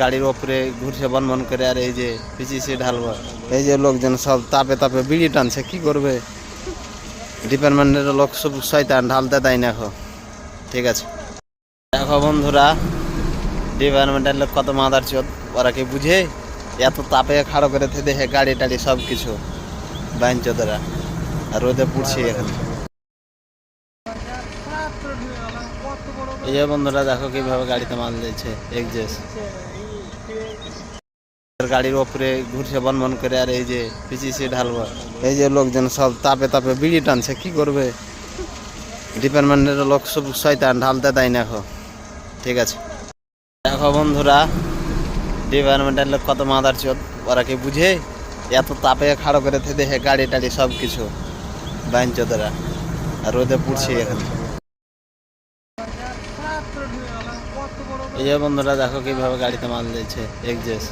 গাড়ির ওপরে ঘুরছে বনবন করে, আর এই যে পিছিয়ে ঢালবো, এই যে লোকজন সব তাপে তাপে বিড়ি টানছে, কি করবে? ডিপার্টমেন্টের লোক সব শয়তান, ঢালতে দেয় না এখন। ঠিক আছে, দেখো বন্ধুরা, ডিপার্টমেন্টের লোক কত মাদার চোদ, ওরা কি বুঝে? এত তাপে খাড়ো করে দেখে গাড়ি টাড়ি সব কিছু বাইন চোদরা, আর রোদে পুড়ছে এখানে। এই যে বন্ধুরা দেখো কিভাবে গাড়িতে মাল দিয়েছে এক্সজেস, গাড়ির ওপরে ঘুরছে বনবন করে, আর এই যে পিছিয়ে ঢালবো, এই যে লোকজন সব তাপে তাপে বিড়ি টানছে, কি করবে? ডিপার্টমেন্টের লোক সব শয়তান, ঢালতে দেয় না এখন। ঠিক আছে, দেখো বন্ধুরা, ডিপার্টমেন্টের লোক কত মাদার চোদ, ওরা কি বুঝে? এত তাপে খাড়ো করে দেখে গাড়ি টাড়ি সব কিছু বাইন চোদরা, আর রোদে পুড়ছে এখানে। এই যে বন্ধুরা দেখো কিভাবে গাড়িতে মাল দিয়েছে এক্সজেস।